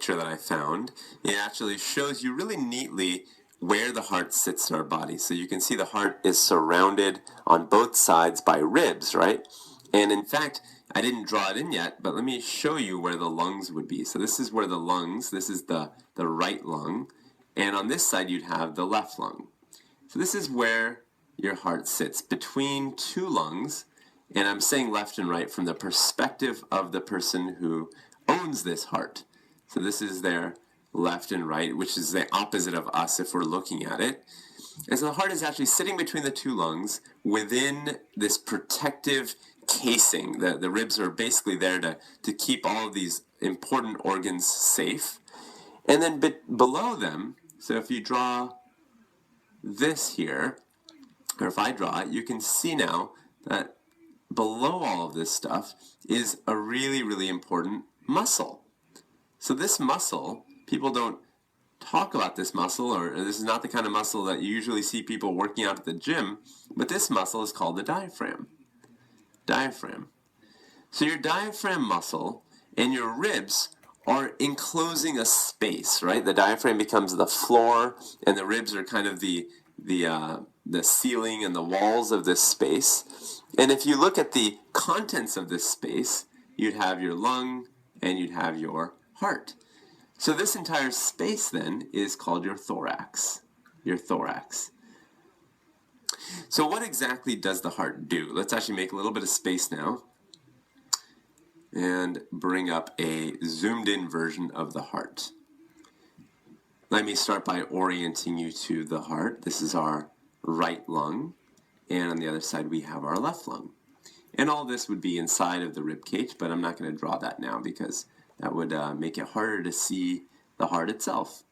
picture that I found. It actually shows you really neatly where the heart sits in our body. So you can see the heart is surrounded on both sides by ribs, right? And in fact, I didn't draw it in yet, but let me show you where the lungs would be. So this is where the lungs, this is the right lung, and on this side you'd have the left lung. So this is where your heart sits, between two lungs, and I'm saying left and right from the perspective of the person who owns this heart. So this is their left and right, which is the opposite of us if we're looking at it. And so the heart is actually sitting between the two lungs within this protective casing. The ribs are basically there to keep all of these important organs safe. And then below them, so if you draw this here, or if I draw it, you can see now that below all of this stuff is a really, really important muscle. So this muscle, people don't talk about this muscle, or this is not the kind of muscle that you usually see people working out at the gym, but this muscle is called the diaphragm. Diaphragm. So your diaphragm muscle and your ribs are enclosing a space, right? The diaphragm becomes the floor, and the ribs are kind of the ceiling and the walls of this space. And if you look at the contents of this space, you'd have your lung and you'd have your heart. So this entire space then is called your thorax. Your thorax. So what exactly does the heart do? Let's actually make a little bit of space now and bring up a zoomed in version of the heart. Let me start by orienting you to the heart. This is our right lung, and on the other side we have our left lung. And all this would be inside of the rib cage, but I'm not going to draw that now because that would make it harder to see the heart itself.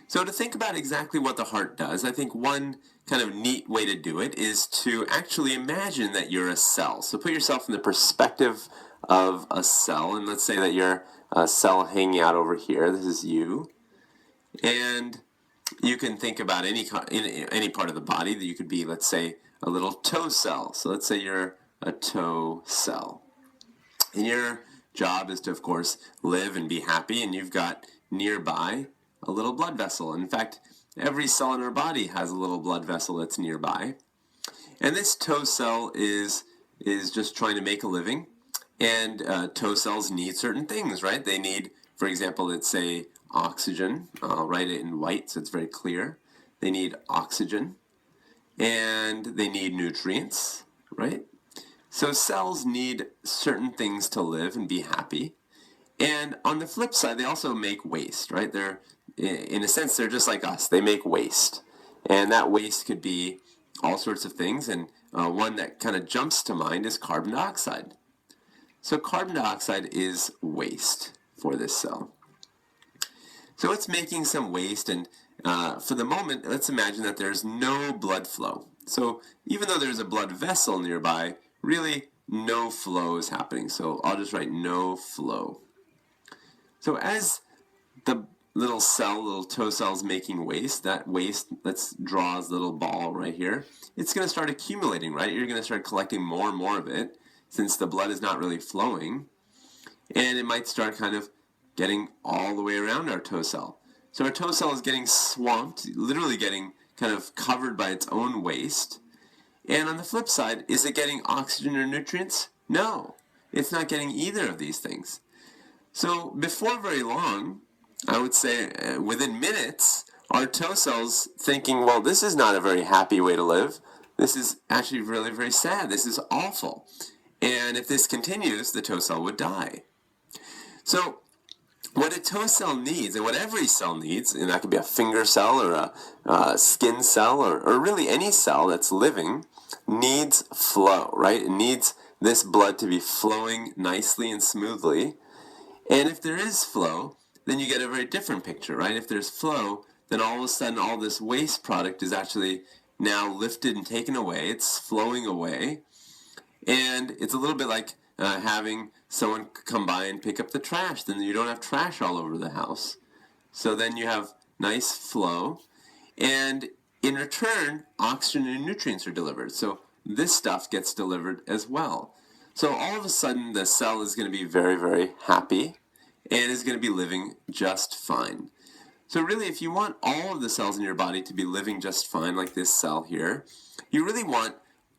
So to think about exactly what the heart does, I think one kind of neat way to do it is to actually imagine that you're a cell. So put yourself in the perspective of a cell, and let's say that you're a cell hanging out over here. This is you. And you can think about any part of the body that you could be, let's say, a little toe cell. So let's say you're a toe cell. And your job is to, of course, live and be happy, and you've got nearby a little blood vessel. In fact, every cell in our body has a little blood vessel that's nearby. And this toe cell is just trying to make a living. And toe cells need certain things, right? They need, for example, let's say oxygen. I'll write it in white so it's very clear. They need oxygen. And they need nutrients, right? So cells need certain things to live and be happy. And on the flip side, they also make waste, right? In a sense, they're just like us. They make waste. And that waste could be all sorts of things. And one that kind of jumps to mind is carbon dioxide. So carbon dioxide is waste for this cell. So it's making some waste, and for the moment, let's imagine that there's no blood flow. So even though there's a blood vessel nearby, really no flow is happening. So I'll just write no flow. So as the little toe cell is making waste, that waste, let's draw this little ball right here, it's going to start accumulating, right? You're going to start collecting more and more of it since the blood is not really flowing. And it might start kind of getting all the way around our toe cell. So our toe cell is getting swamped, literally getting kind of covered by its own waste. And on the flip side, is it getting oxygen or nutrients? No, it's not getting either of these things. So before very long, I would say within minutes, our toe cell's thinking, well, this is not a very happy way to live. This is actually really very sad. This is awful. And if this continues, the toe cell would die. So what a toe cell needs, and what every cell needs, and that could be a finger cell or a skin cell or really any cell that's living, needs flow, right? It needs this blood to be flowing nicely and smoothly. And if there is flow, then you get a very different picture, right? If there's flow, then all of a sudden all this waste product is actually now lifted and taken away. It's flowing away. And it's a little bit like having someone come by and pick up the trash. Then you don't have trash all over the house. So then you have nice flow. And in return, oxygen and nutrients are delivered. So this stuff gets delivered as well. So all of a sudden, the cell is going to be very, very happy. and is going to be living just fine. So really, if you want all of the cells in your body to be living just fine, like this cell here, you really want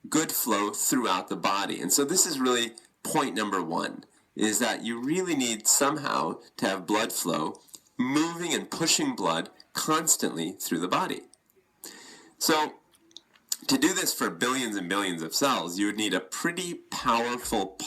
good flow throughout the body. And so this is really point number one, is that you really need somehow to have blood flow moving and pushing blood constantly through the body. So to do this for billions and billions of cells, you would need a pretty powerful pump.